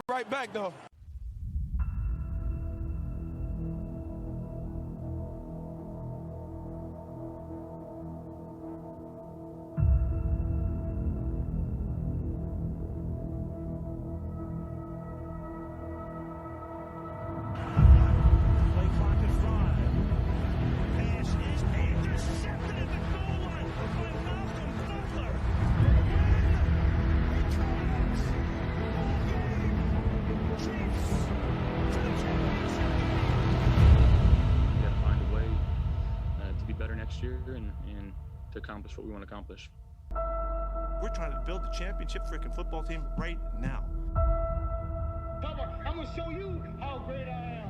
Right back, though. Year and to accomplish what we want to accomplish. We're trying to build the championship freaking football team right now. Papa, I'm gonna show you how great I am.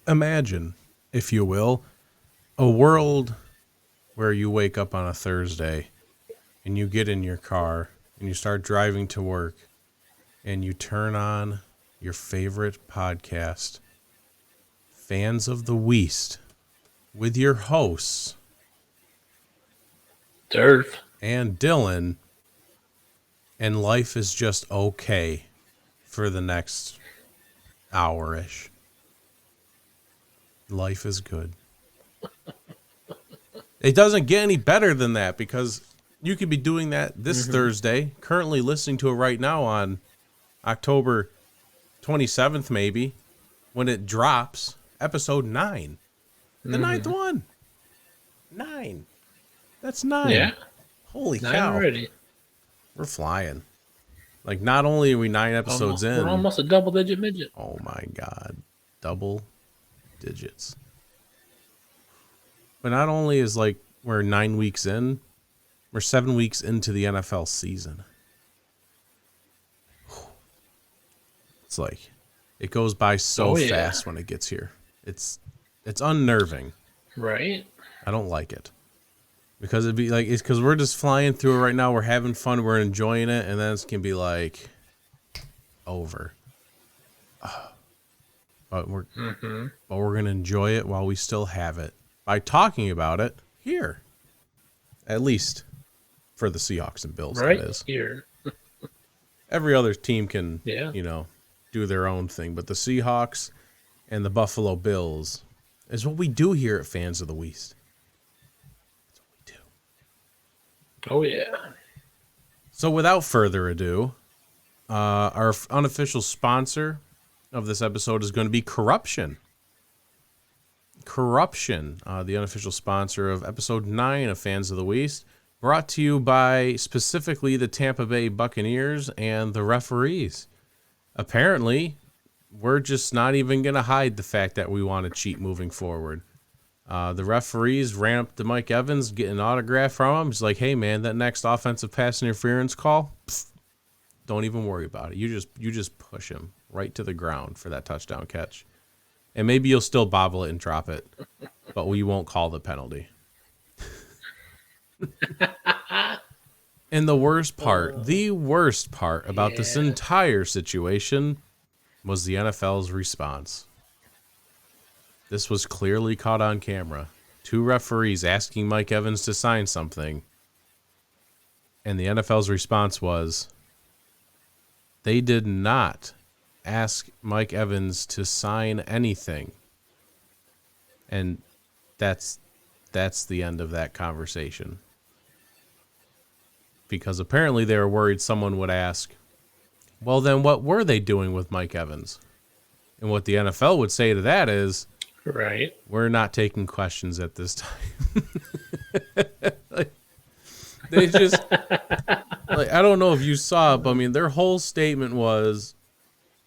Imagine, if you will, a world where you wake up on a Thursday and you get in your car and you start driving to work and you turn on your favorite podcast, Fans of the West, with your hosts, Turf and Dylan, and life is just okay for the next hour-ish. Life is good. It doesn't get any better than that, because you could be doing that this Thursday, currently listening to it right now on October 27th, maybe, when it drops, episode 9. The ninth one. 9. That's 9. Yeah. Holy 9 cow. already. We're flying. Like, not only are we 9 episodes in. We're almost a double-digit midget. Oh, my God. Double digits. But not only is, like, we're 9 weeks in, we're 7 weeks into the NFL season. It's like, it goes by so fast when it gets here. It's unnerving. Right? I don't like it. Because it'd be like, it's because we're just flying through it right now. We're having fun. We're enjoying it. And then it's going to be like over. But we're going to enjoy it while we still have it by talking about it here. At least for the Seahawks and Bills, Right that is. here. Every other team can, Yeah. Do their own thing. But the Seahawks and the Buffalo Bills is what we do here at Fans of the West. That's what we do. Oh, yeah. So without further ado, our unofficial sponsor of this episode is going to be Corruption. Corruption, the unofficial sponsor of episode 9 of Fans of the West, brought to you by specifically the Tampa Bay Buccaneers and the referees. Apparently, we're just not even going to hide the fact that we want to cheat moving forward. The referees ran up to Mike Evans, getting an autograph from him. He's like, hey, man, that next offensive pass interference call, don't even worry about it. You just push him right to the ground for that touchdown catch. And maybe you'll still bobble it and drop it, but we won't call the penalty. And the worst part about this entire situation was the NFL's response. This was clearly caught on camera. 2 referees asking Mike Evans to sign something. And the NFL's response was, they did not ask Mike Evans to sign anything. And that's the end of that conversation. Because apparently they were worried someone would ask, well, then what were they doing with Mike Evans? And what the NFL would say to that is, Right. we're not taking questions at this time. Like, they just, like, I don't know if you saw it, but I mean, their whole statement was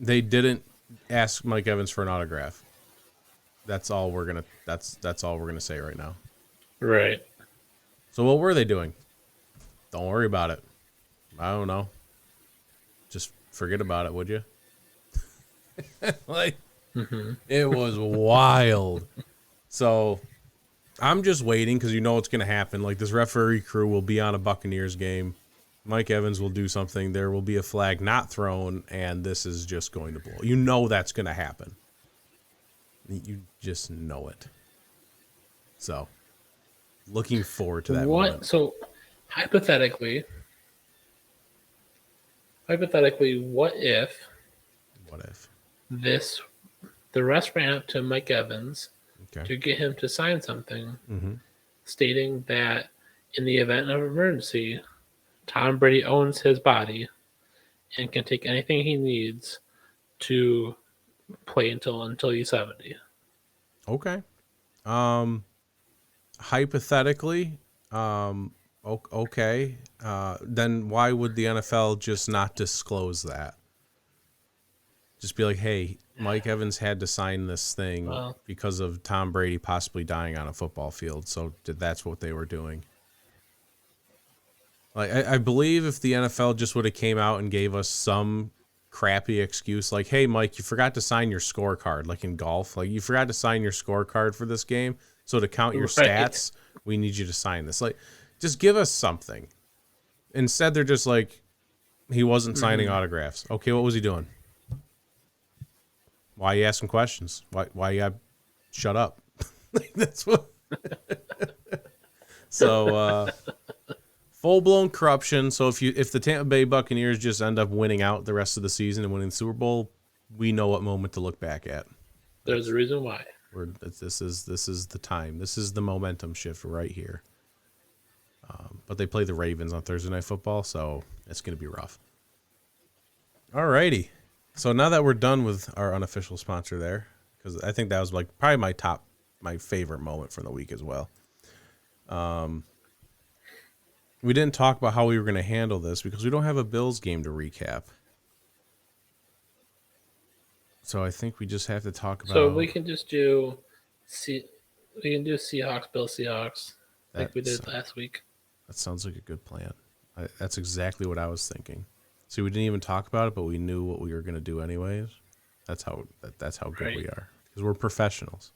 they didn't ask Mike Evans for an autograph. That's all we're gonna. That's all we're gonna say right now. Right. So what were they doing? Don't worry about it. I don't know. Just forget about it, would you? Like, it was wild. So I'm just waiting because you know what's going to happen. Like, this referee crew will be on a Buccaneers game. Mike Evans will do something. There will be a flag not thrown, and this is just going to blow. You know that's going to happen. You just know it. So, looking forward to that moment. So, hypothetically, what if What if? the refs ran up to Mike Evans Okay. to get him to sign something Mm-hmm. stating that in the event of emergency, Tom Brady owns his body and can take anything he needs to play until he's 70. Okay. Hypothetically, okay. Then why would the NFL just not disclose that? Just be like, hey, Mike Evans had to sign this thing Well- because of Tom Brady possibly dying on a football field. So that's what they were doing. Like, I believe if the NFL just would have came out and gave us some crappy excuse, like, hey, Mike, you forgot to sign your scorecard, like in golf. Like, you forgot to sign your scorecard for this game. So to count your Right. stats, we need you to sign this. Like, just give us something. Instead, they're just like, he wasn't signing autographs. Okay, what was he doing? Why are you asking questions? Why you gotta shut up? That's what. So, full-blown corruption. So if the Tampa Bay Buccaneers just end up winning out the rest of the season and winning the Super Bowl, we know what moment to look back at. There's a reason why. This is the time. This is the momentum shift right here. But they play the Ravens on Thursday Night Football, so it's going to be rough. All righty. So now that we're done with our unofficial sponsor there, because I think that was like probably my favorite moment from the week as well. We didn't talk about how we were going to handle this because we don't have a Bills game to recap. So I think we just have to talk about. So we can just do Seahawks, Bills, Seahawks, like we did last week. That sounds like a good plan. That's exactly what I was thinking. See, we didn't even talk about it, but we knew what we were going to do anyways. That's how good Right. we are because we're professionals.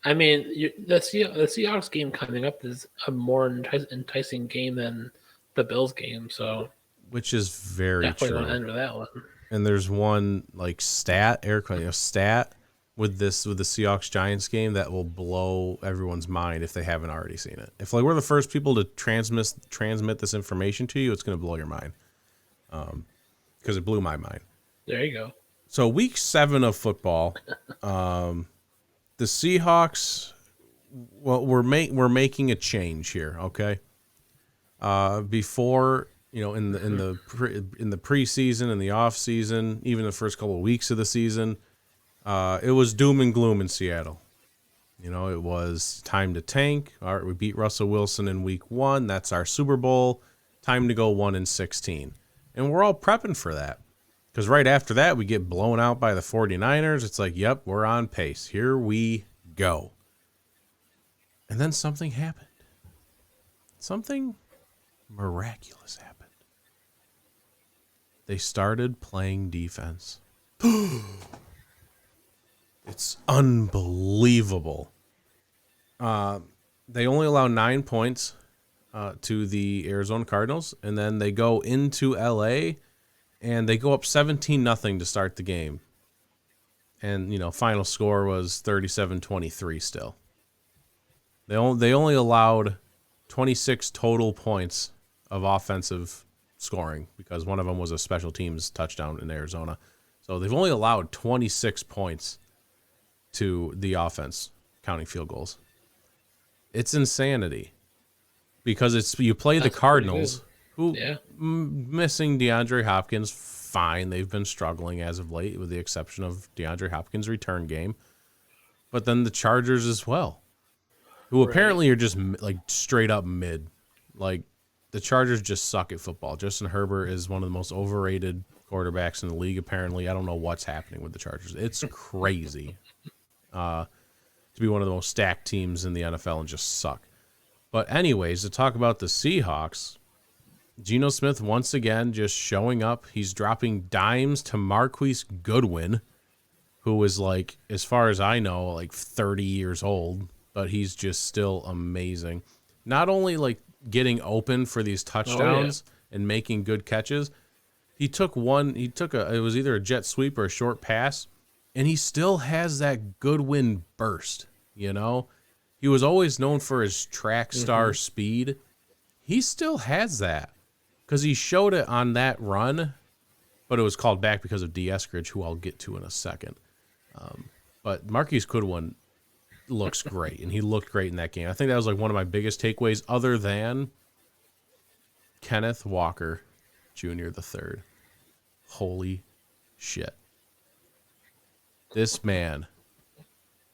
I mean, the Seahawks game coming up is a more enticing game than the Bills game, so Which is very definitely true. want to enter that one. And there's one like stat with the Seahawks Giants game that will blow everyone's mind if they haven't already seen it. If like we're the first people to transmit this information to you, it's going to blow your mind. Because it blew my mind. There you go. So week 7 of football, the Seahawks. Well, we're making a change here, okay? Before, you know, in the preseason and the off season, even the first couple of weeks of the season, it was doom and gloom in Seattle. You know, it was time to tank. All right, we beat Russell Wilson in week 1. That's our Super Bowl. Time to go 1-16, and we're all prepping for that. Because right after that, we get blown out by the 49ers. It's like, yep, we're on pace. Here we go. And then something happened. Something miraculous happened. They started playing defense. It's unbelievable. They only allow 9 points to the Arizona Cardinals, and then they go into LA and they go up 17-0 to start the game. And, final score was 37-23 still. They only allowed 26 total points of offensive scoring because one of them was a special teams touchdown in Arizona. So they've only allowed 26 points to the offense, counting field goals. It's insanity because you play the Cardinals, who missing DeAndre Hopkins. Fine, they've been struggling as of late, with the exception of DeAndre Hopkins' return game. But then the Chargers as well, who apparently are just like straight up mid. Like the Chargers just suck at football. Justin Herbert is one of the most overrated quarterbacks in the league. Apparently, I don't know what's happening with the Chargers. It's crazy to be one of the most stacked teams in the NFL and just suck. But anyways, to talk about the Seahawks, Geno Smith once again just showing up. He's dropping dimes to Marquise Goodwin, who is like, as far as I know, like 30 years old, but he's just still amazing. Not only like getting open for these touchdowns and making good catches, it was either a jet sweep or a short pass, and he still has that Goodwin burst, He was always known for his track star speed. He still has that. Because he showed it on that run, but it was called back because of D. Eskridge, who I'll get to in a second. But Marquise Goodwin looks great, and he looked great in that game. I think that was like one of my biggest takeaways, other than Kenneth Walker Jr. the third. Holy shit. This man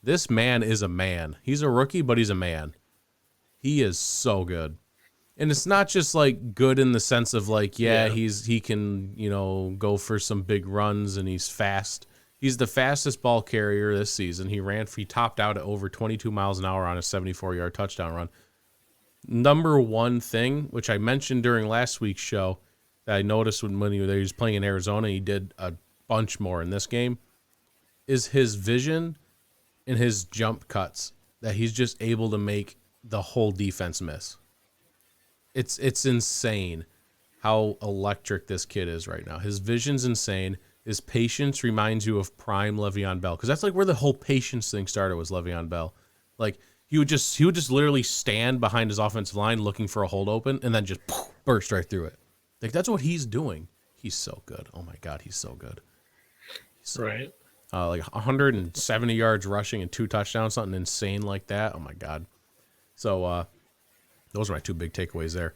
is a man. He's a rookie, but he's a man. He is so good. And it's not just like good in the sense of like, he can, go for some big runs and he's fast. He's the fastest ball carrier this season. He topped out at over 22 miles an hour on a 74-yard touchdown run. Number one thing, which I mentioned during last week's show, that I noticed when he was playing in Arizona, he did a bunch more in this game, is his vision and his jump cuts, that he's just able to make the whole defense miss. It's insane how electric this kid is right now. His vision's insane. His patience reminds you of prime Le'Veon Bell, because that's like where the whole patience thing started, was Le'Veon Bell. Like he would just literally stand behind his offensive line looking for a hold open and then just burst right through it. Like that's what he's doing. He's so good. Oh my God, he's so good. Right. Like 170 yards rushing and 2 touchdowns, something insane like that. Oh my God. So those are my 2 big takeaways there.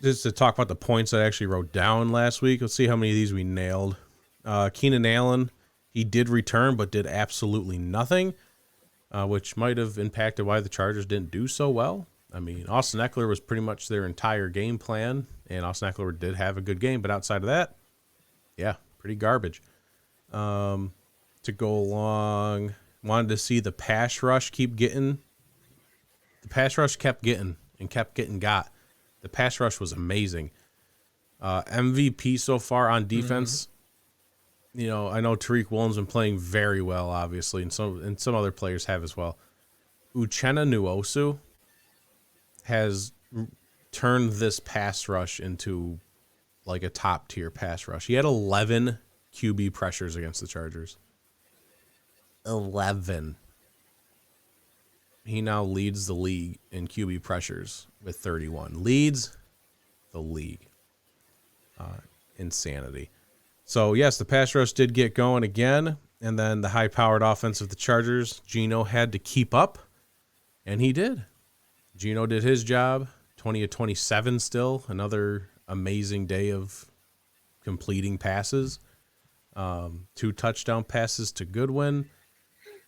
Just to talk about the points I actually wrote down last week. Let's see how many of these we nailed. Keenan Allen, he did return, but did absolutely nothing, which might have impacted why the Chargers didn't do so well. I mean, Austin Eckler was pretty much their entire game plan, and Austin Eckler did have a good game, but outside of that, yeah, pretty garbage. To go along, wanted to see the pass rush keep getting. The pass rush kept getting got. The pass rush was amazing. MVP so far on defense. I know Tariq Woolen's been playing very well, obviously, and some other players have as well. Uchenna Nwosu has turned this pass rush into like a top tier pass rush. He had 11 QB pressures against the Chargers. 11. He now leads the league in QB pressures with 31. Leads the league. Insanity. So, yes, the pass rush did get going again, and then the high-powered offense of the Chargers, Geno had to keep up, and he did. Geno did his job, 20 of 27 still, another amazing day of completing passes. 2 touchdown passes to Goodwin.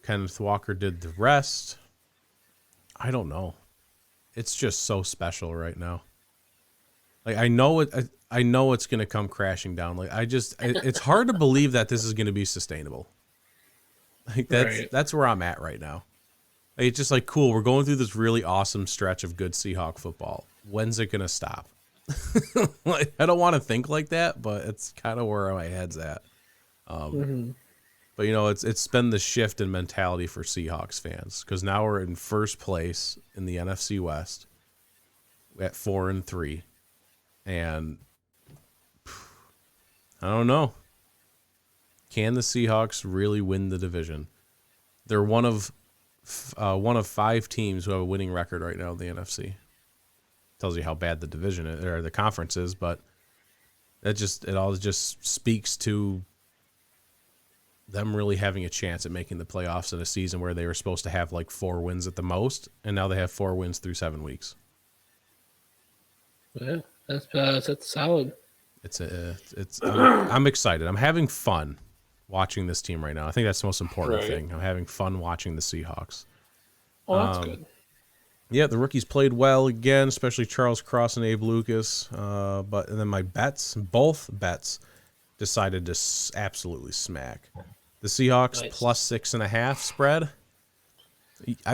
Kenneth Walker did the rest. I don't know. It's just so special right now. Like I know it's going to come crashing down. Like it's hard to believe that this is going to be sustainable. Like that's where I'm at right now. Like, it's just like, cool, we're going through this really awesome stretch of good Seahawk football. When's it going to stop? Like, I don't want to think like that, but it's kind of where my head's at. But it's been the shift in mentality for Seahawks fans, because now we're in first place in the NFC West at 4-3, and I don't know. Can the Seahawks really win the division? They're one of 5 teams who have a winning record right now in the NFC. Tells you how bad the division is, or the conference is, but it all just speaks to them really having a chance at making the playoffs in a season where they were supposed to have like 4 wins at the most, and now they have 4 wins through 7 weeks. Yeah, that's solid. I'm excited. I'm having fun watching this team right now. I think that's the most important thing. I'm having fun watching the Seahawks. Oh, that's good. Yeah, the rookies played well again, especially Charles Cross and Abe Lucas. And then my both bets, decided to absolutely smack. The Seahawks plus 6.5 spread.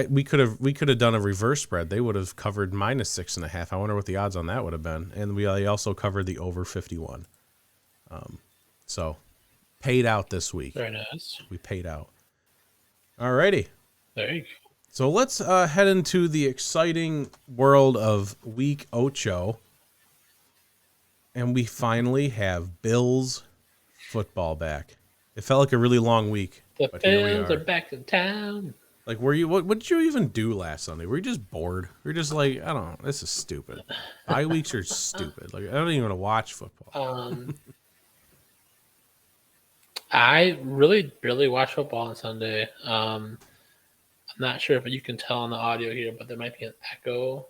We could have done a reverse spread. They would have covered minus 6.5. I wonder what the odds on that would have been. And we also covered the over 51. So paid out this week. Very nice. We paid out. Alrighty. There you go. So let's head into the exciting world of Week Ocho. And we finally have Bills football back. It felt like a really long week. The but here we Bills are back in town. Like, what did you even do last Sunday? Were you just bored? We're just like, I don't know. This is stupid. Bye weeks are stupid. Like, I don't even want to watch football. I really barely watch football on Sunday. I'm not sure if you can tell on the audio here, but there might be an echo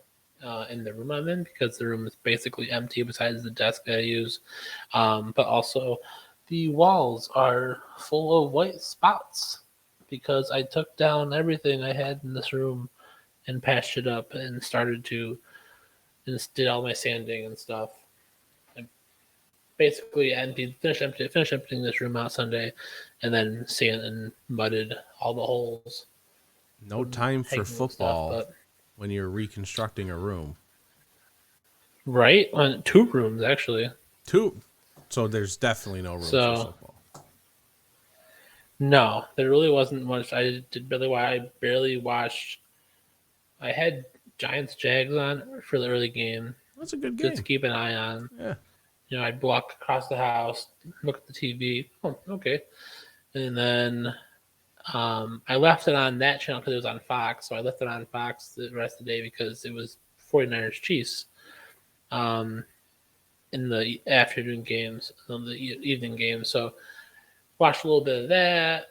in the room I'm in because the room is basically empty besides the desk that I use. But also, the walls are full of white spots because I took down everything I had in this room and patched it up and did all my sanding and stuff. I basically finished emptying this room out Sunday, and then sand and mudded all the holes. No time for football when you're reconstructing a room. Right? On 2 rooms, actually. 2. So there's definitely no room for football. No, there really wasn't much. I barely watched. I had Giants Jags on for the early game. That's a good game. Just to keep an eye on. Yeah. I'd walk across the house, look at the TV. Oh, okay. And then I left it on that channel because it was on Fox. So I left it on Fox the rest of the day because it was 49ers Chiefs in the afternoon games, in the evening games. So watched a little bit of that,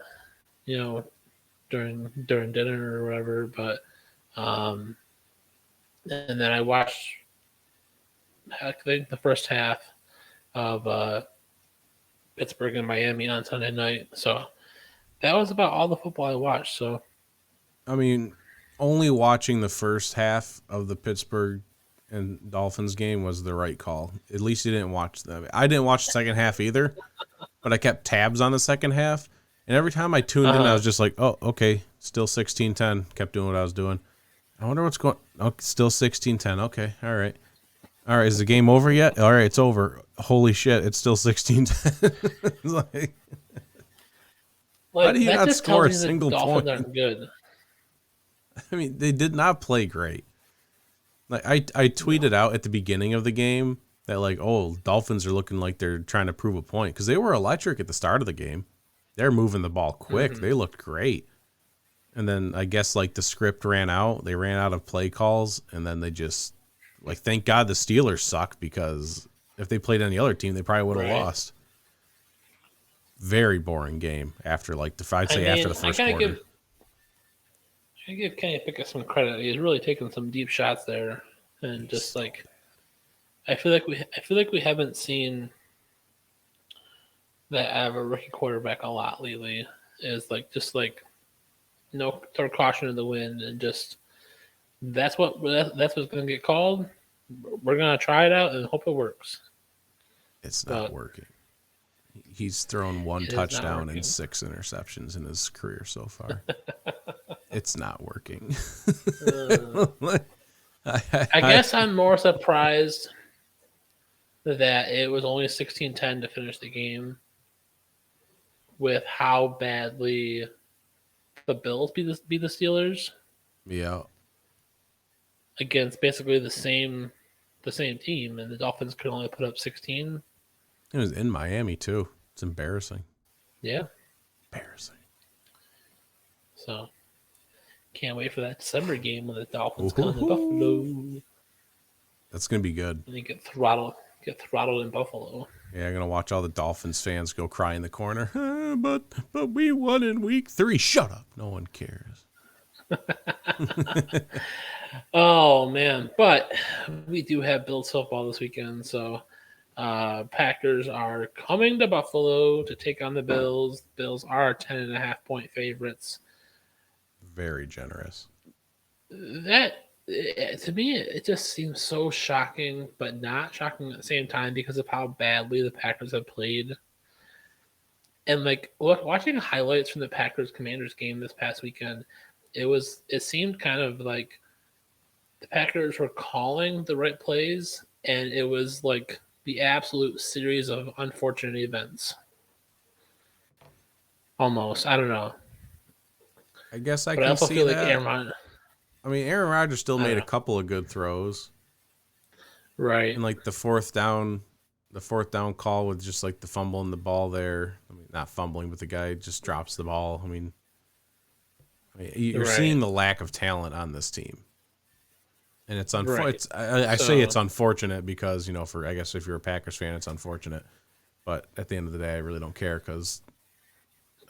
during dinner or whatever. But and then I watched, I think, the first half of Pittsburgh and Miami on Sunday night. So that was about all the football I watched. So, I mean, only watching the first half of the Pittsburgh and Dolphins game was the right call. At least you didn't watch them. I didn't watch the second half either, but I kept tabs on the second half. And every time I tuned in, I was just like, oh, okay, still 16-10. Kept doing what I was doing. I wonder what's going on. Oh, still 16-10. Okay, all right. All right, is the game over yet? All right, it's over. Holy shit, it's still 16-10. How do you not score a single point? Aren't good. I mean, they did not play great. Like I tweeted out at the beginning of the game that, like, oh, Dolphins are looking like they're trying to prove a point because they were electric at the start of the game. They're moving the ball quick. Mm-hmm. They looked great. And then I guess, like, the script ran out. They ran out of play calls, and then they just, like, thank God the Steelers suck because if they played any other team, they probably would have lost. Very boring game after, like, after the first quarter. I give Kenny Pickett some credit. He's really taken some deep shots there, and just like, I feel like we haven't seen that out of a rookie quarterback a lot lately. Is like just like, throw caution to the wind, and just that's what's going to get called. We're gonna try it out and hope it works. It's not working. He's thrown 1 touchdown and 6 interceptions in his career so far. It's not working. I guess I'm more surprised that it was only 16-10 to finish the game with how badly the Bills beat the Steelers. Yeah. Against basically the same team, and the Dolphins could only put up 16. It was in Miami too. It's embarrassing. Yeah. Embarrassing. So can't wait for that December game when the Dolphins come to Ooh. Buffalo. That's gonna be good. And they get throttled in Buffalo. Yeah, I'm gonna watch all the Dolphins fans go cry in the corner. But we won in week 3. Shut up. No one cares. Oh man, but we do have Bills football this weekend, so Packers are coming to Buffalo to take on the Bills. The Bills are 10.5-point favorites. Very generous. That to me, it just seems so shocking, but not shocking at the same time because of how badly the Packers have played. And like watching highlights from the Packers Commanders game this past weekend, it seemed kind of like the Packers were calling the right plays, and it was like the absolute series of unfortunate events. Almost, I don't know. I guess I But I can also see feel that. like Aaron Rodgers still made a know. couple of good throws. Right. And like the fourth down call with just like the fumbling the ball there. I mean, not fumbling, but the guy just drops the ball. I mean you're seeing the lack of talent on this team. And it's unfortunate. I say it's unfortunate because, I guess if you're a Packers fan, it's unfortunate. But at the end of the day, I really don't care because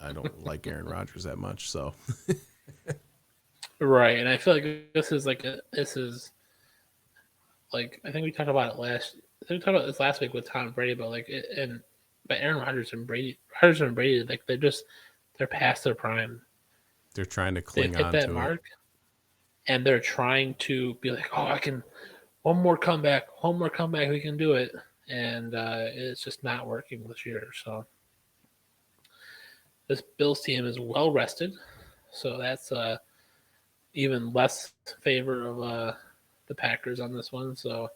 I don't like Aaron Rodgers that much. So, right, and I feel like this is like I think we talked about it this last week with Tom Brady, but but Aaron Rodgers and Brady, like they're past their prime. They're trying to cling on to that mark, and they're trying to be like, oh, I can one more comeback, we can do it, and it's just not working this year. So this Bills team is well rested, so that's even less favor of the Packers on this one. So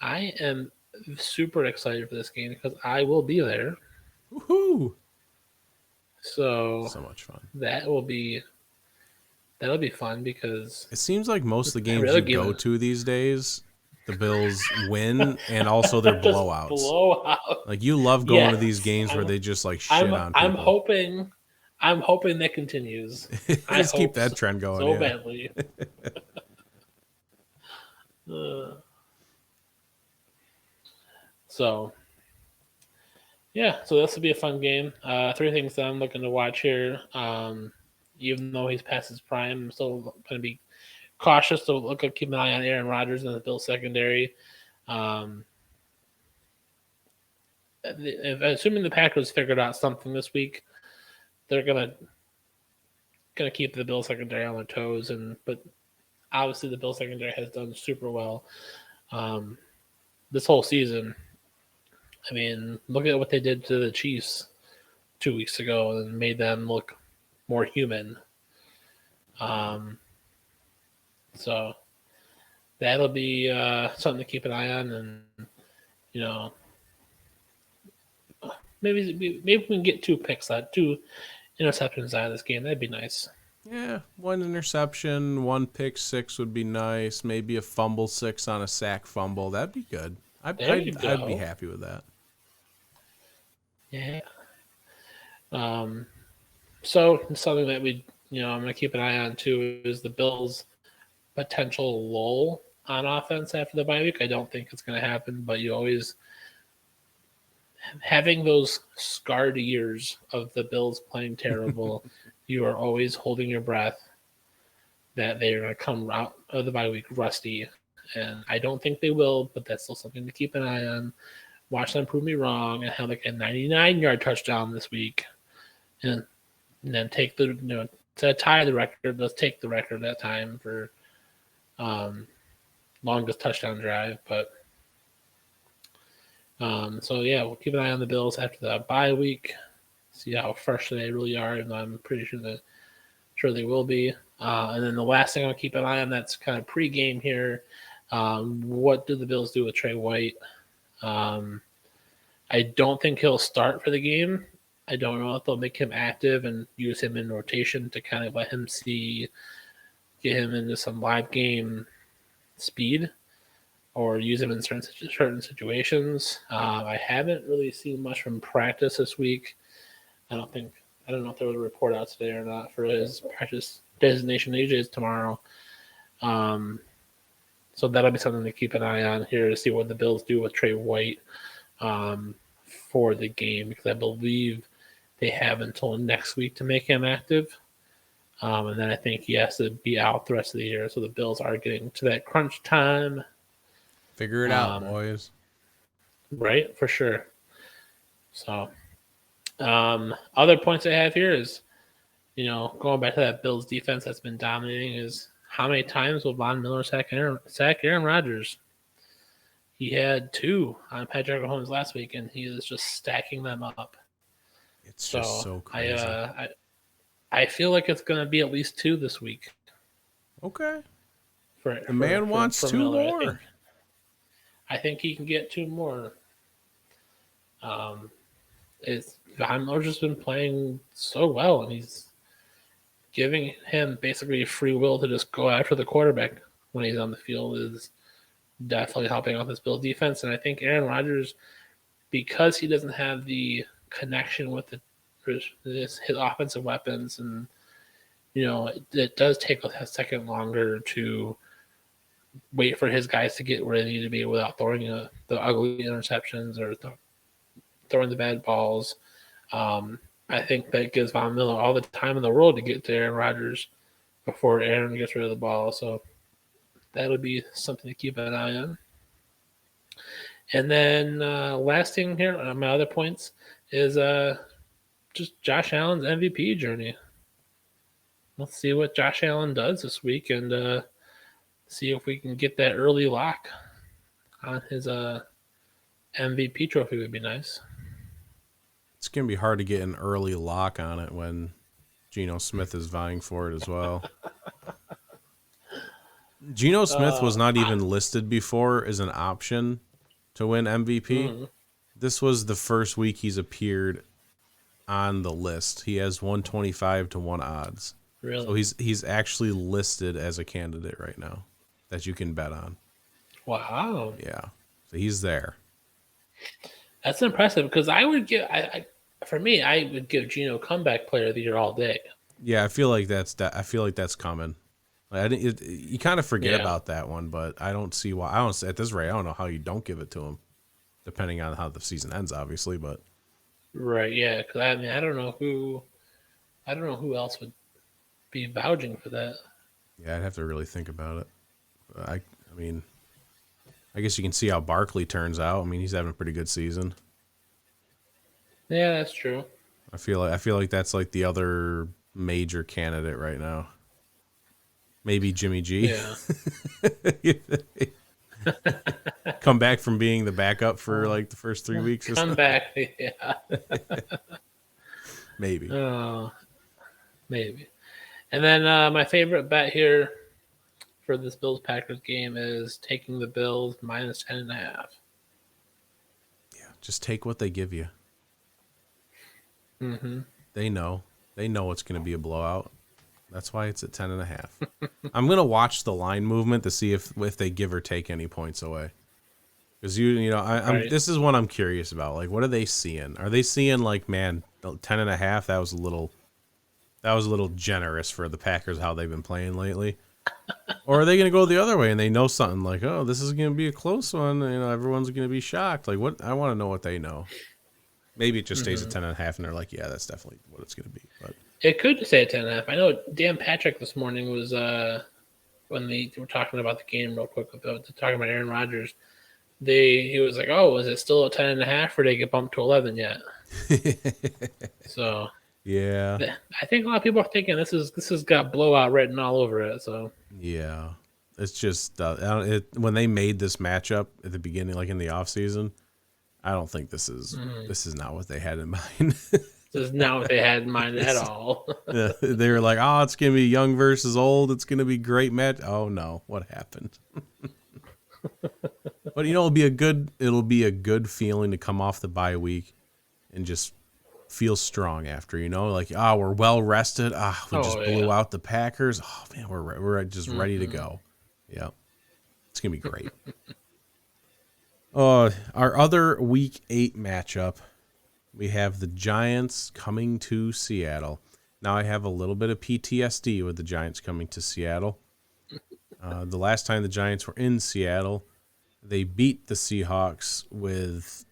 I am super excited for this game because I will be there. Woohoo! So much fun. That'll be fun because it seems like most of the games you go to these days, the Bills win and also they're blowouts. Like you love going to these games where they just like shit on people. I'm hoping that continues. Just keep that trend going. So badly. So this will be a fun game. 3 things that I'm looking to watch here. Even though he's past his prime, I'm still going to be cautious to keep an eye on Aaron Rodgers and the Bills secondary. Assuming the Packers figured out something this week, they're gonna keep the Bills secondary on their toes. But obviously the Bills secondary has done super well this whole season. I mean, look at what they did to the Chiefs 2 weeks ago and made them look more human. So that'll be something to keep an eye on, and maybe we can get 2 interceptions out of this game. That'd be nice. Yeah, 1 interception, 1 pick 6 would be nice. Maybe a fumble 6 on a sack fumble. That'd be good. I'd be happy with that. Yeah. So something that I'm going to keep an eye on too is the Bills' potential lull on offense after the bye week. I don't think it's going to happen, but you always having those scarred years of the Bills playing terrible, you are always holding your breath that they're going to come out of the bye week rusty. And I don't think they will, but that's still something to keep an eye on. Watch them prove me wrong and have like a 99-yard touchdown this week. And then take to tie the record, let's take the record that time for longest touchdown drive. But we'll keep an eye on the Bills after the bye week, see how fresh they really are, and I'm pretty sure they will be. And then the last thing I'll keep an eye on, that's kind of pre-game here. What do the Bills do with Trey White? I don't think he'll start for the game. I don't know if they'll make him active and use him in rotation to kind of let him get him into some live game speed. or use him in certain situations. I haven't really seen much from practice this week. I don't know if there was a report out today or not for his practice designation. Usually it's tomorrow. So that'll be something to keep an eye on here to see what the Bills do with Trey White for the game, because I believe they have until next week to make him active. And then I think he has to be out the rest of the year. So the Bills are getting to that crunch time. Figure it out, boys. Right, for sure. So other points I have here is, going back to that Bills defense that's been dominating, is how many times will Von Miller sack Aaron Rodgers? He had 2 on Patrick Mahomes last week, and he is just stacking them up. It's just so crazy. I feel like it's going to be at least 2 this week. Okay. The man wants 2 Miller. more. I think he can get 2 more. Von Miller's just been playing so well, and he's giving him basically free will to just go after the quarterback when he's on the field is definitely helping out this Bills defense. And I think Aaron Rodgers, because he doesn't have the connection with his offensive weapons, and it does take a second longer to wait for his guys to get where they need to be without throwing the ugly interceptions or throwing the bad balls. I think that gives Von Miller all the time in the world to get to Aaron Rodgers before Aaron gets rid of the ball. So that'll be something to keep an eye on. And then last thing here on my other points is just Josh Allen's MVP journey. Let's see what Josh Allen does this week and see if we can get that early lock on his MVP trophy would be nice. It's going to be hard to get an early lock on it when Geno Smith is vying for it as well. Geno Smith was not even listed before as an option to win MVP. Mm-hmm. This was the first week he's appeared on the list. He has 125 to 1 odds. Really? So he's actually listed as a candidate right now that you can bet on. Wow. Yeah. So he's there. That's impressive, because I would give I would give Geno comeback player of the year all day. Yeah, I feel like that's coming. You kind of forget about that one, but I don't see why. At this rate, I don't know how you don't give it to him, depending on how the season ends, obviously. But right, yeah, because I don't know who else would be vouching for that. Yeah, I'd have to really think about it. I mean, I guess you can see how Barkley turns out. I mean, he's having a pretty good season. Yeah, that's true. I feel like that's like the other major candidate right now. Maybe Jimmy G. Yeah. Come back from being the backup for like the first 3 weeks. Or Come back, yeah. Maybe. Oh, maybe. And then my favorite bet here for this Bills-Packers game is taking the Bills minus 10.5. Yeah, just take what they give you. Mm-hmm. They know it's going to be a blowout. That's why it's at 10.5. I'm going to watch the line movement to see if they give or take any points away. Because Right. this is what I'm curious about. Like, what are they seeing? Are they seeing like, man, 10.5? That was a little generous for the Packers how they've been playing lately. Or are they going to go the other way and they know something like, oh, this is going to be a close one. Everyone's going to be shocked. Like, what? I want to know what they know. Maybe it just stays at 10.5 and they're like, yeah, that's definitely what it's going to be. But It could stay at 10.5. I know Dan Patrick this morning was when they were talking about the game real quick talking about Aaron Rodgers. He was like, oh, is it still at 10.5 or did they get bumped to 11 yet? So yeah, I think a lot of people are thinking this has got blowout written all over it. So yeah, it's just when they made this matchup at the beginning, like in the off season, I don't think this is not what they had in mind. This is not what they had in mind at all. Yeah, they were like, oh, it's gonna be young versus old. It's gonna be great match. Oh no, what happened? But it'll be a good feeling to come off the bye week and just feel strong after, like, we're well rested. We just blew out the Packers. Oh man, we're just ready to go. Yeah. It's gonna be great. Our other Week 8 matchup, we have the Giants coming to Seattle. Now, I have a little bit of PTSD with the Giants coming to Seattle. The last time the Giants were in Seattle, they beat the Seahawks with,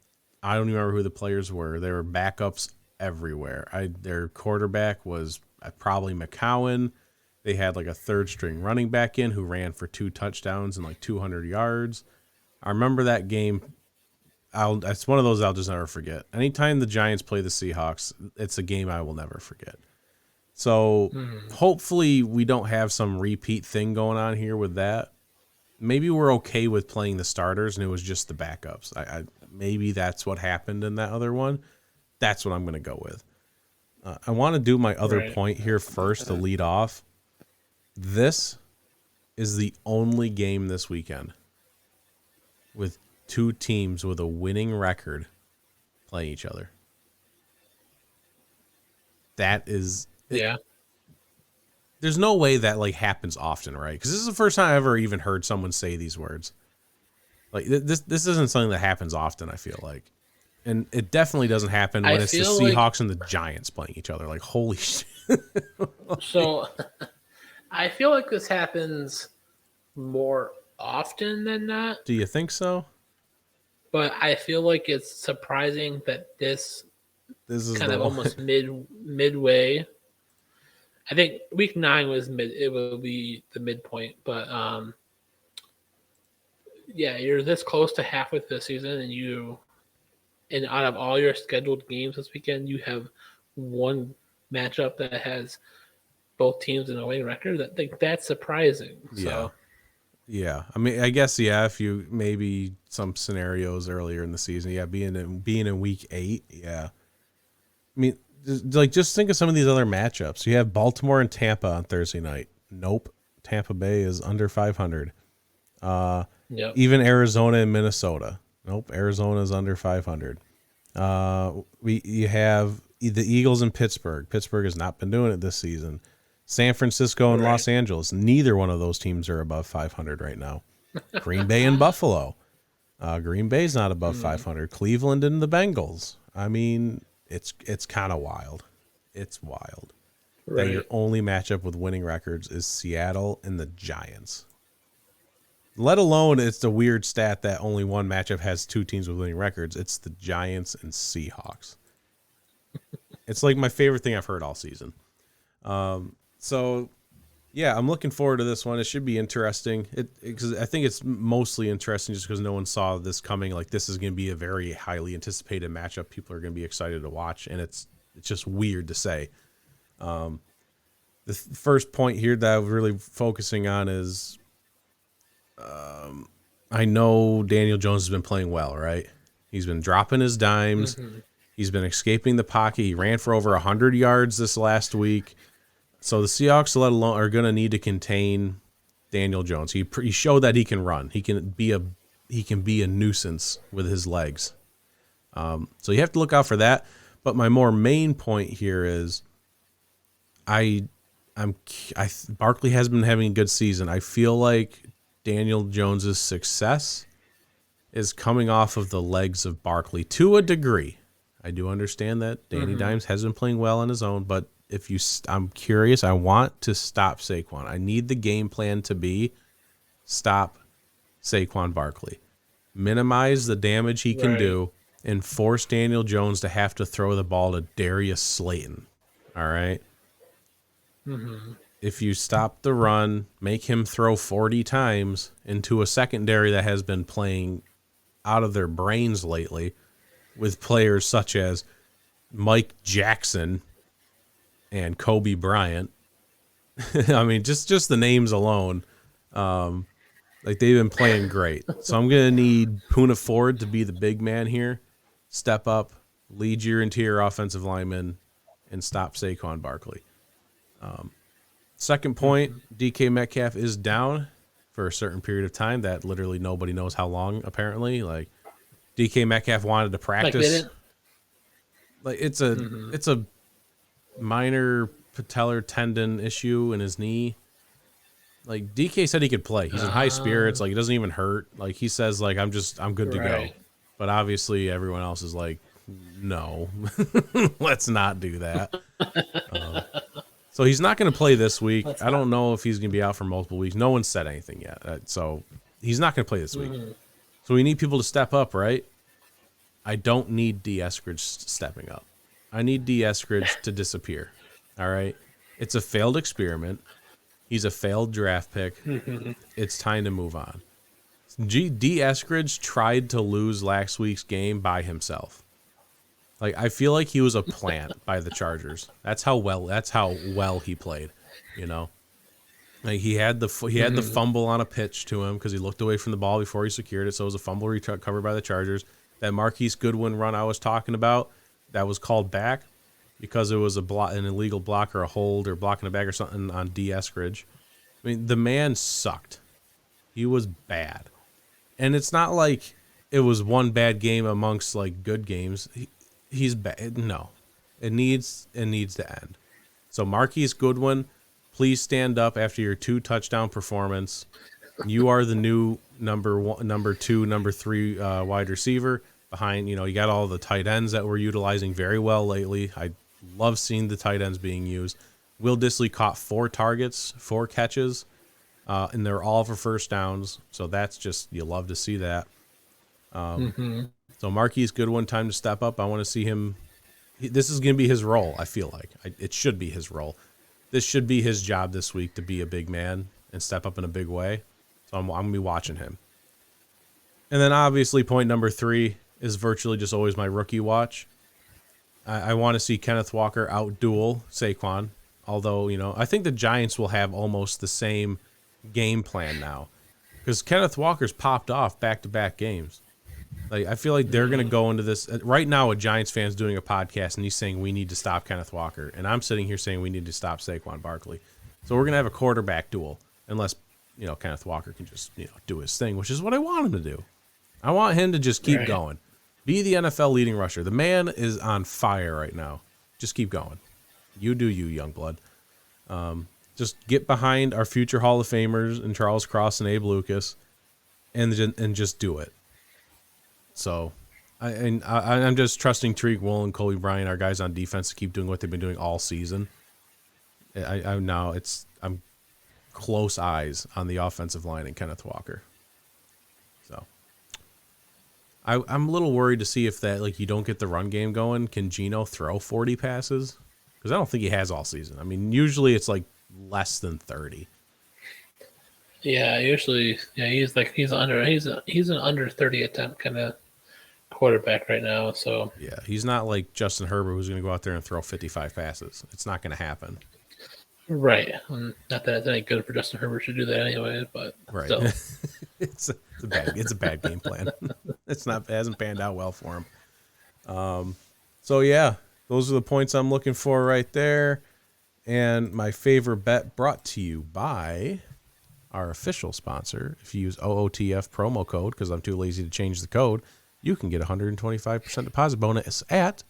I don't even remember who the players were. There were backups everywhere. Their quarterback was probably McCowan. They had like a third-string running back in who ran for 2 touchdowns and like 200 yards. I remember that game. It's one of those I'll just never forget. Anytime the Giants play the Seahawks, it's a game I will never forget. So hopefully we don't have some repeat thing going on here with that. Maybe we're okay with playing the starters and it was just the backups. Maybe that's what happened in that other one. That's what I'm going to go with. I want to do my other point here first to lead off. This is the only game this weekend with 2 teams with a winning record playing each other. That is... Yeah. There's no way that like happens often, right? Because this is the first time I ever even heard someone say these words. Like this isn't something that happens often, I feel like. And it definitely doesn't happen when it's the Seahawks and the Giants playing each other. Like, holy shit. So I feel like this happens more often than not. Do you think so? But I feel like it's surprising that this is kind of almost midway. I think week 9 was it will be the midpoint, but yeah, you're this close to halfway through the season, and out of all your scheduled games this weekend, you have one matchup that has both teams in a winning record. That's surprising. So. Yeah. I mean, I guess if you maybe some scenarios earlier in the season, being in week 8, I mean. Like, just think of some of these other matchups. You have Baltimore and Tampa on Thursday night. Nope. Tampa Bay is under 500. Even Arizona and Minnesota. Nope. Arizona is under 500. You have the Eagles and Pittsburgh. Pittsburgh has not been doing it this season. San Francisco and Los Angeles. Neither one of those teams are above 500 right now. Green Bay and Buffalo. Green Bay's not above 500. Cleveland and the Bengals. I mean... It's kind of wild. It's wild that your only matchup with winning records is Seattle and the Giants. Let alone it's the weird stat that only one matchup has 2 teams with winning records. It's the Giants and Seahawks. It's like my favorite thing I've heard all season. So, yeah, I'm looking forward to this one. It should be interesting. Because I think it's mostly interesting just because no one saw this coming. Like, this is going to be a very highly anticipated matchup. People are going to be excited to watch, and it's just weird to say. The first point here that I'm really focusing on is I know Daniel Jones has been playing well, right? He's been dropping his dimes. He's been escaping the pocket. He ran for over 100 yards this last week. So the Seahawks, let alone, are going to need to contain Daniel Jones. He showed that he can run. He can be a nuisance with his legs. So you have to look out for that. But my more main point here is, Barkley has been having a good season. I feel like Daniel Jones's success is coming off of the legs of Barkley to a degree. I do understand that Danny Dimes has been playing well on his own, but I'm curious. I want to stop Saquon. I need the game plan to be stop Saquon Barkley, minimize the damage he can do, and force Daniel Jones to have to throw the ball to Darius Slayton. All right. If you stop the run, make him throw 40 times into a secondary that has been playing out of their brains lately with players such as Mike Jackson and Kobe Bryant. I mean, just the names alone, like they've been playing great. So I'm going to need Poona Ford to be the big man here, step up, lead your interior offensive lineman, and stop Saquon Barkley. Second point, DK Metcalf is down for a certain period of time that literally nobody knows how long, apparently. Like, DK Metcalf wanted to practice. It's a minor patellar tendon issue in his knee. Like DK said he could play. He's in high spirits. Like, it doesn't even hurt. Like, he says, like, I'm good to go. Right. But obviously everyone else is like, no, let's not do that. So he's not going to play this week. I don't know if he's going to be out for multiple weeks. No one said anything yet. So he's not going to play this week. So we need people to step up, right? I don't need D. Eskridge stepping up. I need D. Eskridge to disappear. All right? It's a failed experiment. He's a failed draft pick. It's time to move on. D. Eskridge tried to lose last week's game by himself. Like, I feel like he was a plant by the Chargers. That's how well he played, you know. Like, he had the fumble on a pitch to him because he looked away from the ball before he secured it, so it was a fumble recovered by the Chargers. That Marquise Goodwin run I was talking about, that was called back because it was an illegal block or a hold or blocking a bag or something on D. Eskridge. I mean, the man sucked. He was bad. And it's not like it was one bad game amongst, like, good games. He's bad. No. It needs to end. So Marquise Goodwin, please stand up after your 2 touchdown performance. You are the new number 2, number 3 wide receiver behind, you know, you got all the tight ends that we're utilizing very well lately. I love seeing the tight ends being used. Will Dissly caught 4 targets, 4 catches, and they're all for first downs. So that's just, you love to see that. So Marquise Goodwin, time to step up. I want to see him. This is going to be his role, I feel like. It should be his role. This should be his job this week, to be a big man and step up in a big way. So I'm going to be watching him. And then obviously point number 3 is virtually just always my rookie watch. I want to see Kenneth Walker out-duel Saquon. Although, you know, I think the Giants will have almost the same game plan now. Because Kenneth Walker's popped off back-to-back games. Like, I feel like they're going to go into this. Right now, a Giants fan's doing a podcast, and he's saying we need to stop Kenneth Walker. And I'm sitting here saying we need to stop Saquon Barkley. So we're going to have a quarterback duel. Unless, you know, Kenneth Walker can just, you know, do his thing, which is what I want him to do. I want him to just keep going. Be the NFL leading rusher. The man is on fire right now. Just keep going. You do you, young blood. Just get behind our future Hall of Famers and Charles Cross and Abe Lucas and just do it. So I'm just trusting Tariq Woolen, Colby Bryant, our guys on defense, to keep doing what they've been doing all season. I'm close eyes on the offensive line and Kenneth Walker. So I'm a little worried to see if that, like, you don't get the run game going. Can Geno throw 40 passes? Because I don't think he has all season. I mean, usually it's like less than 30. Yeah, usually, he's an under 30 attempt kind of quarterback right now. So yeah, he's not like Justin Herbert, who's going to go out there and throw 55 passes. It's not going to happen. Right. Not that it's any good for Justin Herbert to do that anyway, but still. it's a bad game plan. It hasn't panned out well for him. So yeah, those are the points I'm looking for right there. And my favorite bet, brought to you by our official sponsor. If you use OOTF promo code, because I'm too lazy to change the code, you can get 125% deposit bonus at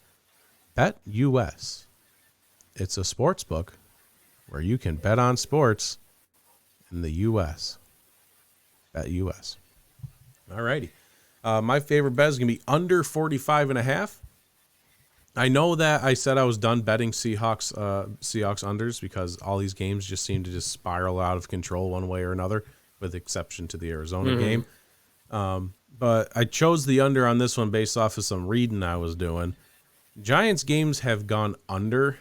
BetUS. It's a sports book where you can bet on sports in the U.S. BetUS. All righty. My favorite bet is going to be under 45.5. I know that I said I was done betting Seahawks unders because all these games just seem to just spiral out of control one way or another, with exception to the Arizona game. But I chose the under on this one based off of some reading I was doing. Giants games have gone under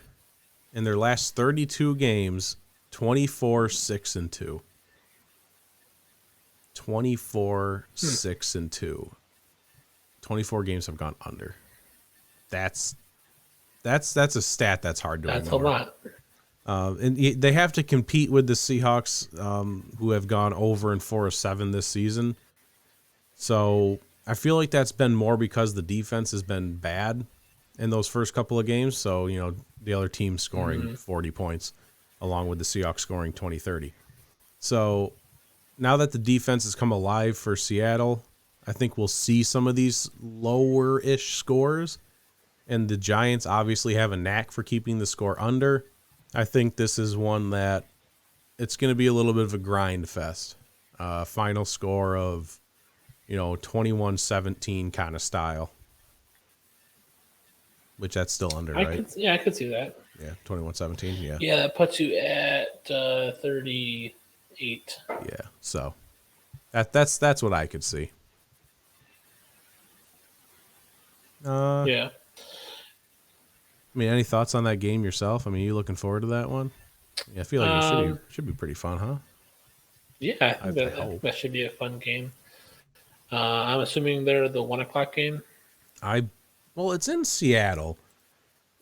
in their last 32 games, 24-6-2. 24-6-2. 24 games have gone under. That's a stat that's hard to ignore. That's a lot. And they have to compete with the Seahawks, who have gone over in 4-7 this season. So I feel like that's been more because the defense has been bad in those first couple of games. So, you know, the other team scoring 40 points along with the Seahawks scoring 20-30. So now that the defense has come alive for Seattle, I think we'll see some of these lower-ish scores. And the Giants obviously have a knack for keeping the score under. I think this is one that it's going to be a little bit of a grind fest. Final score of, 21-17 kind of style. Which that's still under, right? I could see that. Yeah, 21-17, yeah. Yeah, that puts you at 38. Yeah, so that's what I could see. Yeah. I mean, any thoughts on that game yourself? I mean, you looking forward to that one? Yeah, I feel like it should be pretty fun, huh? Yeah, I think that should be a fun game. I'm assuming they're the 1:00 game. Well, it's in Seattle,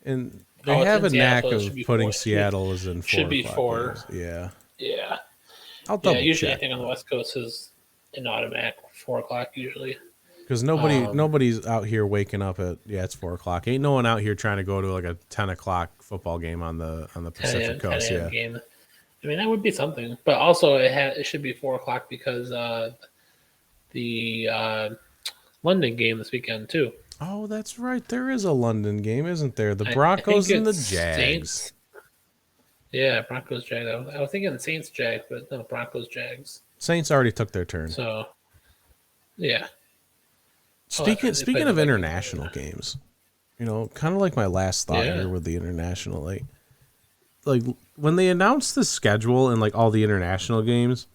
and they it's have in a knack Seattle, so it of should be putting 4. Seattle as in 4 should be 4. games. Yeah. Yeah. I'll double Usually check. anything on the West Coast is an automatic 4:00 usually. Because nobody's out here waking up at it's 4:00. Ain't no one out here trying to go to like a 10:00 football game on the Pacific Coast. 10 a.m. Yeah. game. I mean, that would be something, but also it should be 4:00 because the London game this weekend too. Oh, that's right. There is a London game, isn't there? The I Broncos think and the it's Jags. Saints. Yeah, Broncos Jags. I was thinking Saints Jags, but no, Broncos Jags. Saints already took their turn. So, yeah. Speaking of international games, kind of like my last thought here with the international, like when they announced the schedule and like all the international games,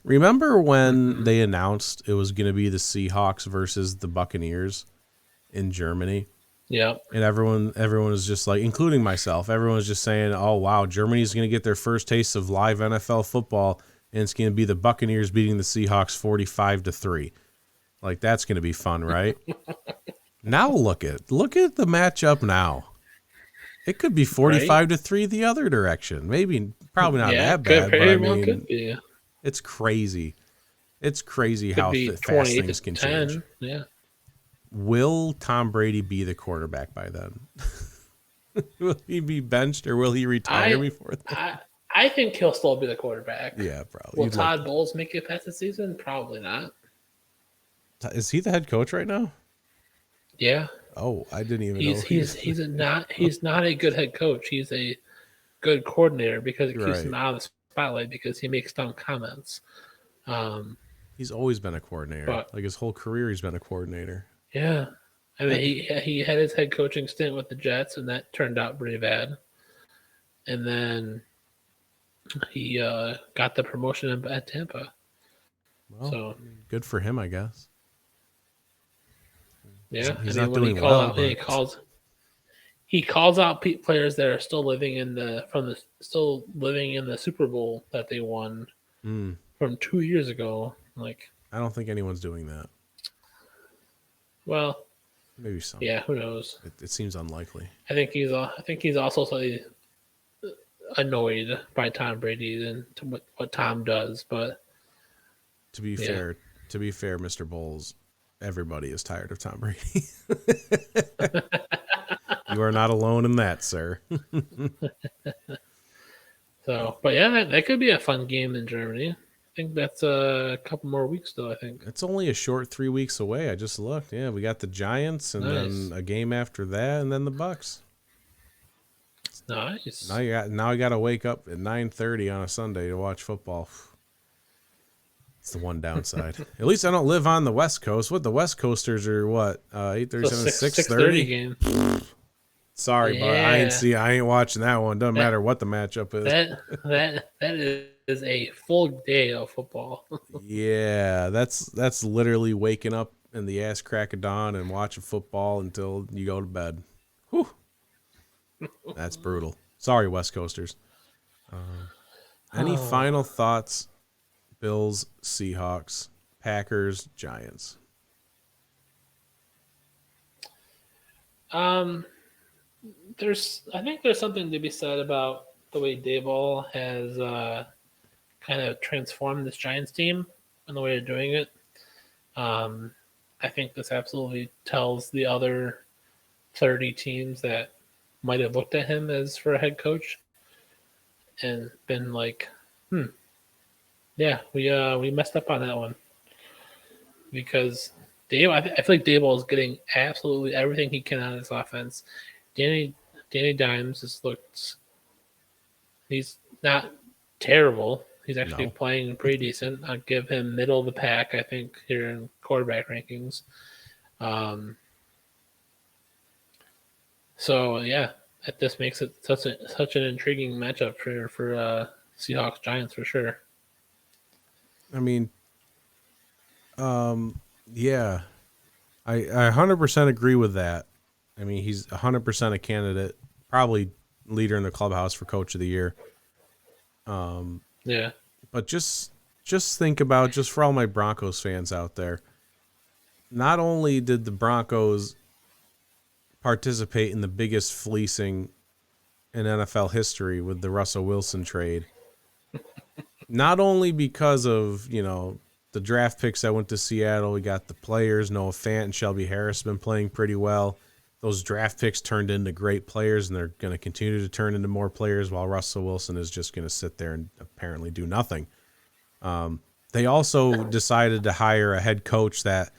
remember when they announced it was going to be the Seahawks versus the Buccaneers in Germany? Yeah. And everyone was just like, including myself, everyone was just saying, oh, wow, Germany's going to get their first taste of live NFL football, and it's going to be the Buccaneers beating the Seahawks 45-3. Like, that's going to be fun, right? Now look at the matchup now. It could be 45-3 the other direction. Probably not that bad, but I mean, could be. It's crazy. It's crazy Could how be fast things can 10. change. Yeah. Will Tom Brady be the quarterback by then? Will he be benched or will he retire before that? I think he'll still be the quarterback. Yeah, probably. Will Todd Bowles make it past the season? Probably not. Is he the head coach right now? Yeah. Oh, I didn't even know. He's not a good head coach. He's a good coordinator because it keeps him out of the spotlight because he makes dumb comments. He's always been a coordinator. Like his whole career, he's been a coordinator. Yeah. I mean, he had his head coaching stint with the Jets, and that turned out pretty bad. And then he got the promotion at Tampa. Well, so good for him, I guess. Yeah, he's not doing well. He calls out players that are still living in the Super Bowl that they won from 2 years ago. Like, I don't think anyone's doing that. Well, maybe some. Yeah, who knows? It seems unlikely. I think he's also slightly annoyed by Tom Brady and what Tom does. But to be fair, Mr. Bowles, everybody is tired of Tom Brady. You are not alone in that, sir. So, but yeah, that could be a fun game in Germany. I think that's a couple more weeks, though, I think. It's only a short 3 weeks away. I just looked. Yeah, we got the Giants and then a game after that and then the Bucks. Nice. Now I got to wake up at 9:30 on a Sunday to watch football. It's the one downside. At least I don't live on the West Coast. What the West Coasters are what? 8:37, 6:30 game. Sorry, but I ain't watching that one. Doesn't matter what the matchup is. That is a full day of football. Yeah, that's literally waking up in the ass crack of dawn and watching football until you go to bed. Whew. That's brutal. Sorry, West Coasters. Any final thoughts? Bills, Seahawks, Packers, Giants. I think there's something to be said about the way Daboll has kind of transformed this Giants team and the way they're doing it. I think this absolutely tells the other 30 teams that might have looked at him as for a head coach and been like, yeah, we messed up on that one. Because I feel like Daboll is getting absolutely everything he can out of this offense. Danny Dimes he's not terrible. He's actually No. playing pretty decent. I'll give him middle of the pack, I think, here in quarterback rankings. So yeah, this makes it such an intriguing matchup for Seahawks Giants for sure. I mean, yeah, I 100% agree with that. I mean, he's 100% a candidate, probably leader in the clubhouse for coach of the year. Yeah. But just think about, just for all my Broncos fans out there, not only did the Broncos participate in the biggest fleecing in NFL history with the Russell Wilson trade, not only because of, the draft picks that went to Seattle, we got the players, Noah Fant and Shelby Harris have been playing pretty well. Those draft picks turned into great players, and they're going to continue to turn into more players, while Russell Wilson is just going to sit there and apparently do nothing. They also decided to hire a head coach that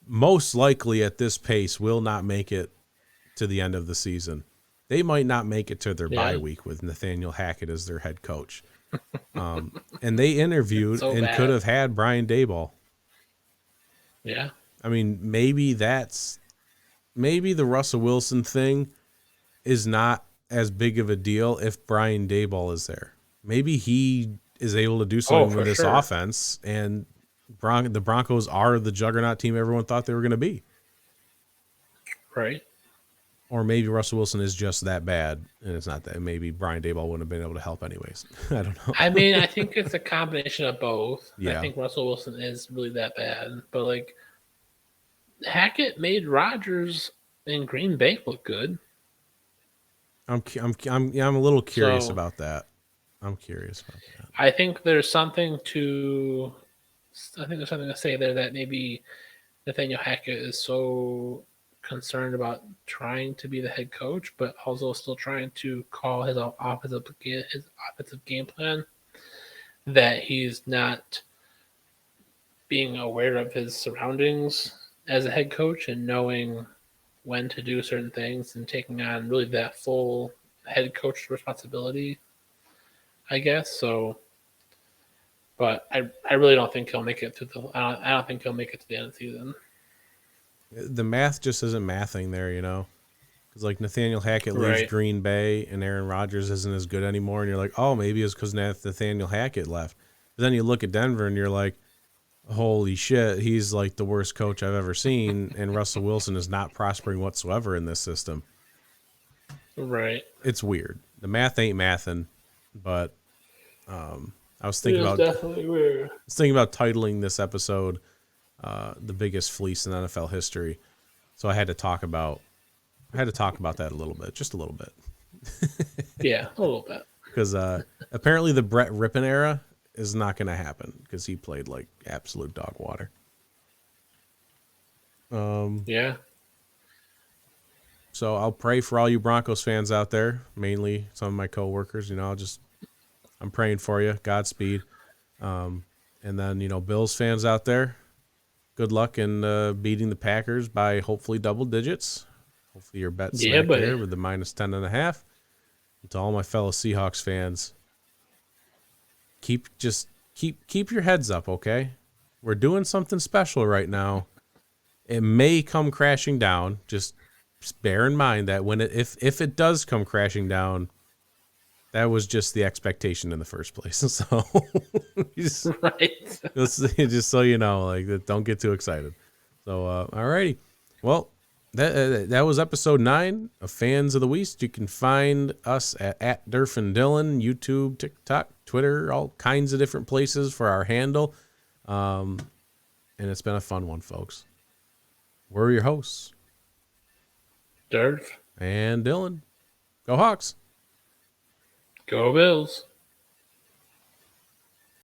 most likely at this pace will not make it to the end of the season. They might not make it to their bye week with Nathaniel Hackett as their head coach. And they interviewed could have had Brian Daboll. Yeah. I mean, maybe the Russell Wilson thing is not as big of a deal if Brian Daboll is there. Maybe he is able to do something with this offense, and the Broncos are the juggernaut team everyone thought they were going to be. Right. Or maybe Russell Wilson is just that bad, and it's not that. Maybe Brian Daboll wouldn't have been able to help anyways. I don't know. I mean, I think it's a combination of both. Yeah. I think Russell Wilson is really that bad, but like Hackett made Rodgers in Green Bay look good. I'm a little curious about that. I'm curious about that. I think there's something to say there, that maybe Nathaniel Hackett is so concerned about trying to be the head coach, but also still trying to call his offensive game plan, that he's not being aware of his surroundings as a head coach and knowing when to do certain things and taking on really that full head coach responsibility, I guess. So, but I really don't think he'll make it to I don't think he'll make it to the end of the season. The math just isn't mathing there, because like Nathaniel Hackett leaves Green Bay and Aaron Rodgers isn't as good anymore, and you're like, oh, maybe it's because Nathaniel Hackett left. But then you look at Denver and you're like, holy shit, he's like the worst coach I've ever seen, and Russell Wilson is not prospering whatsoever in this system. Right. It's weird. The math ain't mathing, but I was thinking definitely weird. I was thinking about titling this episode the biggest fleece in NFL history. So I had to talk about that a little bit, just a little bit. Yeah, a little bit. Because apparently the Brett Rippon era is not going to happen because he played like absolute dog water. Yeah. So I'll pray for all you Broncos fans out there, mainly some of my coworkers. I'm praying for you. Godspeed. And then, Bills fans out there, good luck in beating the Packers by hopefully double digits. Hopefully your bet's there with the minus 10.5. And to all my fellow Seahawks fans, keep your heads up, okay? We're doing something special right now. It may come crashing down. Just bear in mind that if it does come crashing down, that was just the expectation in the first place. So just so you know, like, don't get too excited. So alrighty. Well, that was episode 9 of Fans of the Weast. You can find us at Durf and Dylan, YouTube, TikTok, Twitter, all kinds of different places for our handle. And it's been a fun one, folks. We're your hosts, Durf and Dylan. Go Hawks. Go Bills.